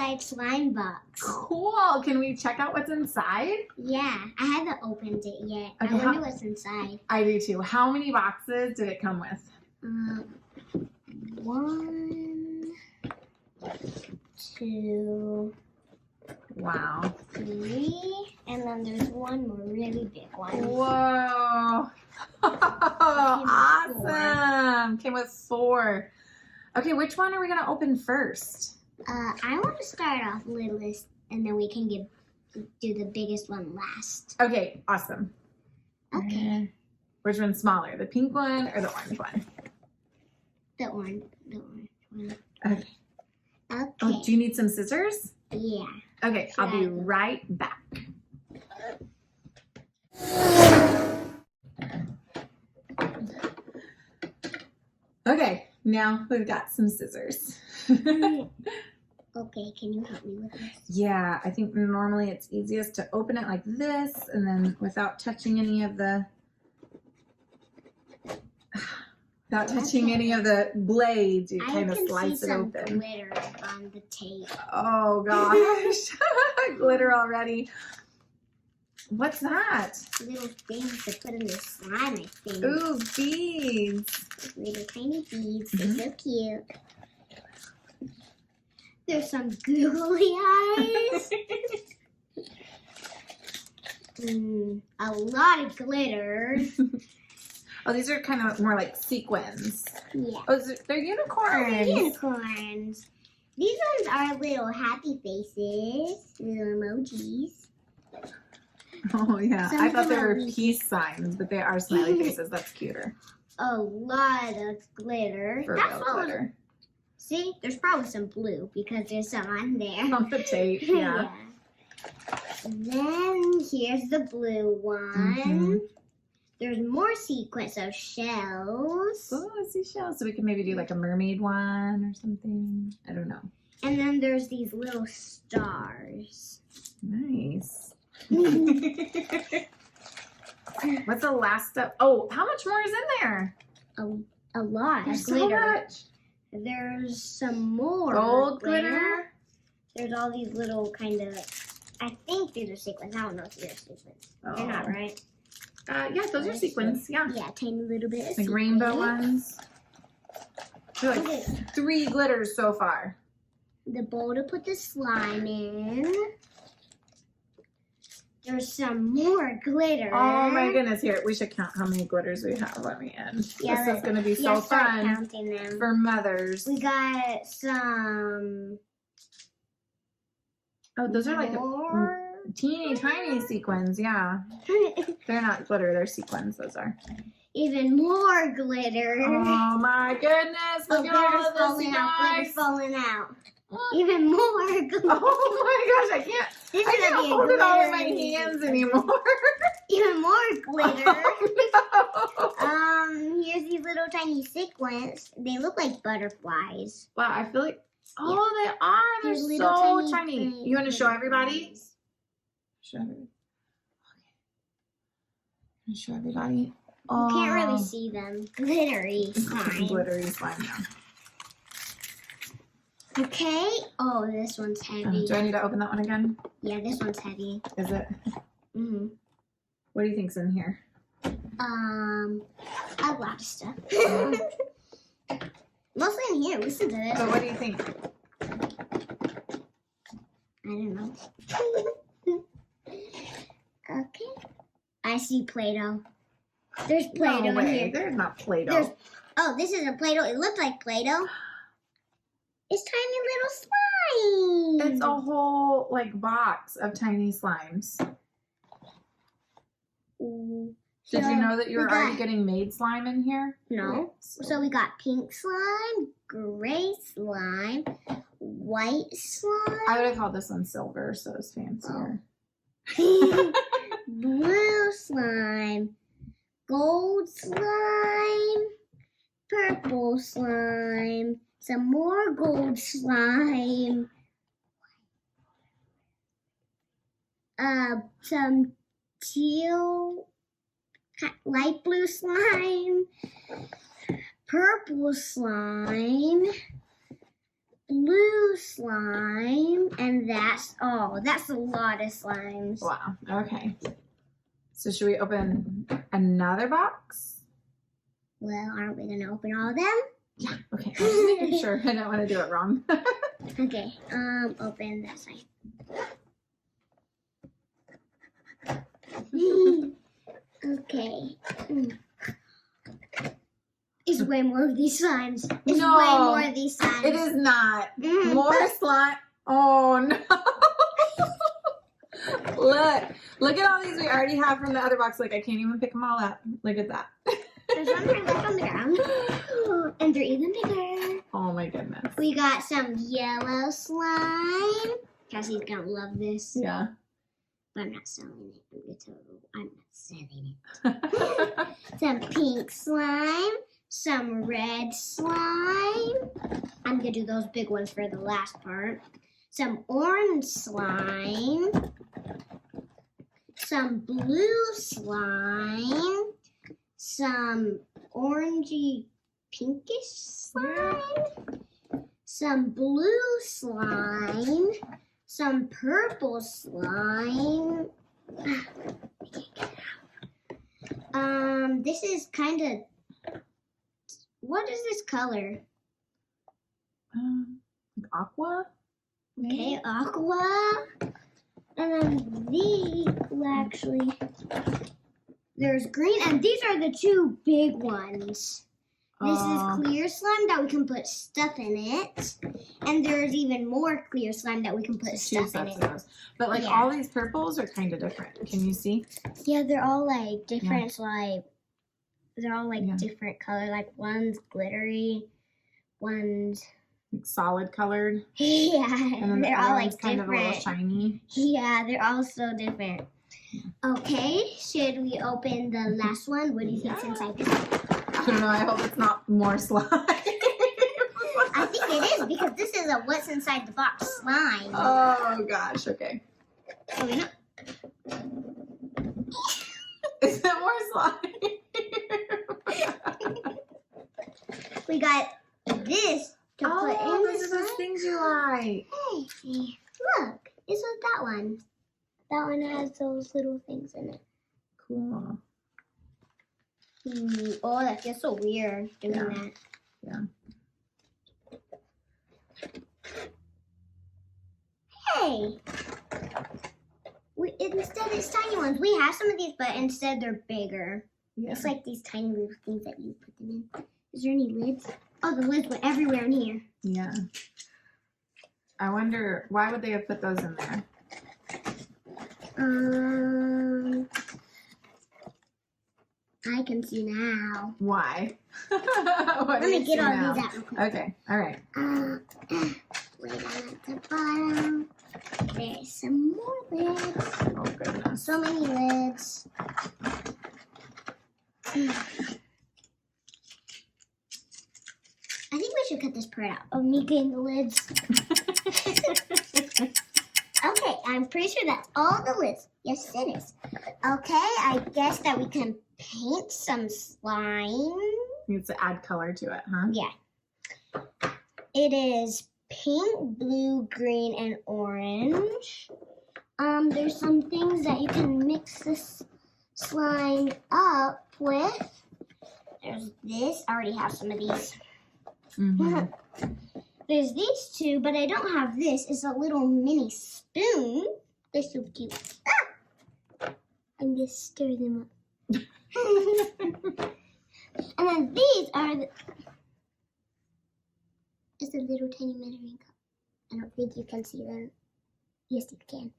inside slime box. Cool. Can we check out what's inside? Yeah, I haven't opened it yet. Okay, I wonder what's inside. I do too. How many boxes did it come with? 1, 2, Wow. 3, and then there's one more really big one. Whoa. Awesome. Came with 4. Okay, which one are we going to open first? I want to start off littlest, and then we can do the biggest one last. Okay, awesome. Okay. Which one's smaller, the pink one or the orange one? The orange one. Okay. Okay. Oh, do you need some scissors? Yeah. Okay, I'll be right back. Okay, now we've got some scissors. Okay, can you help me with this? Yeah, I think normally it's easiest to open it like this and then without touching any of the blades, you kind of slice it open. I can see some glitter on the tape. Oh gosh, glitter already. What's that? Little things to put in the slime, I think. Ooh, beads. Little tiny beads. They're so cute. There's some googly eyes. A lot of glitter. Oh, these are kind of more like sequins. Yeah. Oh, they're unicorns. Unicorns. These ones are little happy faces, little emojis. Oh, yeah. I thought they were peace signs, but they are smiley faces. That's cuter. A lot of glitter. For That's real all. glitter. See, there's probably some blue because there's some on there. On the tape, yeah. Then here's the blue one. There's more sequins of shells. Oh, I see shells. So we can maybe do like a mermaid one or something. I don't know. And then there's these little stars. Nice. What's the last step? Oh, how much more is in there? A lot. There's glitter. so much. There's some more gold glitter. There's all these little kind of, I think these are sequins. I don't know if these are sequins. Oh. They're not, right? Yeah, those are sequins. Yeah. Yeah, tiny little bit of Like rainbow ones. There's like 3 glitters so far. The bowl to put the slime in. There's some more glitter. Oh my goodness, here, we should count how many glitters we have on the end. Yeah, this is going to be so fun counting them. for mothers. We got some. Oh, those are like more. teeny tiny sequins, yeah. They're not glitter, they're sequins, those are. Even more glitter. Oh my goodness, look at all of this, you guys. Glitter's falling out. Even more glitter. Oh my gosh, I can't hold it all in my hands anymore. Even more glitter. Oh, no. Here's these little tiny sequins. They look like butterflies. Wow, I feel like, oh, they are. They're so tiny. You want to show everybody? Show everybody. Okay. Show everybody. You can't really see them. Glittery slime. Glittery slime now. Okay. Oh, this one's heavy. Do I need to open that one again? Yeah, this one's heavy. Is it? Mhm. What do you think's in here? A lot of stuff. Mostly in here. Listen to this. So what do you think? I don't know. Okay. I see Play-Doh. There's Play-Doh No in way. here. There's not Play-Doh. Oh, this isn't Play-Doh. It looks like Play-Doh. It's tiny little slime. It's a whole like box of tiny slimes. Did you know that you were already getting made slime in here? No. So we got pink slime, gray slime, white slime. I would have called this one silver, so it's fancier. Blue slime, gold slime, purple slime, some more gold slime, some teal, light blue slime, purple slime, blue slime, and that's all. That's a lot of slimes. Wow. Okay. So should we open another box? Well, aren't we going to open all of them? Yeah. Okay. I'm just making sure. I don't want to do it wrong. Okay. Open that side. Okay. It's way more of these slimes. It's No, way more of these slimes. It is not. More slime. Oh no. Look at all these we already have from the other box. Like I can't even pick them all up. Look at that. There's one right left on the ground. And they're even bigger. Oh my goodness. We got some yellow slime. Cassie's gonna love this. Yeah. But I'm not selling it. I'm not selling it. Some pink slime. Some red slime. I'm gonna do those big ones for the last part. Some orange slime. Some blue slime. Some orangey pinkish slime. Some blue slime. Some purple slime. This is kind of. What is this color? Like aqua? Maybe? Okay, aqua. And then these, well, actually, there's green, and these are the two big ones. This is clear slime that we can put stuff in it. And there's even more clear slime that we can put stuff in it. But like all these purples are kind of different. Can you see? Yeah, they're all like different, like, they're all like different color. Like one's glittery, one's like solid colored. Yeah, and then they're all like kind different. of a little shiny. Yeah, they're all so different. Okay, should we open the last one? What do you think's inside this one? I don't know. I hope it's not more slime. I think it is because this is a what's inside the box slime. Oh gosh. Okay. Open up. Is it more slime? We got this to put in those are those things you like. Hey, look, it's with that one. That one has those little things in it. Cool. Oh, that feels so weird doing that. Yeah. Hey. Instead, it's tiny ones. We have some of these, but instead they're bigger. Yeah. It's like these tiny little things that you put them in. Is there any lids? Oh, the lids went everywhere in here. Yeah. I wonder, why would they have put those in there? I can see now. Why? Let me get all these out real quick. Okay, all right. Way down at the bottom. There's some more lids. Oh, goodness. So many lids. I think we should cut this part out of me getting the lids. Okay, I'm pretty sure that's all the lids. Yes, it is. Okay, I guess that we can paint some slime. Needs to add color to it, huh? Yeah. It is pink, blue, green, and orange. There's some things that you can mix this slime up with. There's this. I already have some of these. Mm-hmm. There's these two, but I don't have this. It's a little mini spoon. They're so cute. Ah! I'm just stir them up. And then these are just a little tiny measuring cup. I don't think you can see them. Yes, you can.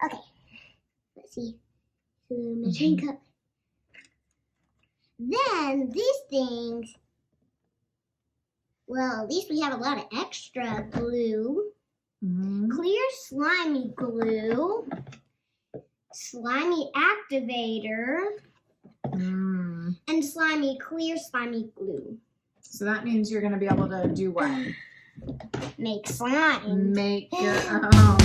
Okay. Let's see. It's a little measuring cup. Then these things. Well, at least we have a lot of extra glue. Clear slimy glue. Slimy activator. And slimy clear slimy glue. So that means you're going to be able to do what? Make slime. Make your own.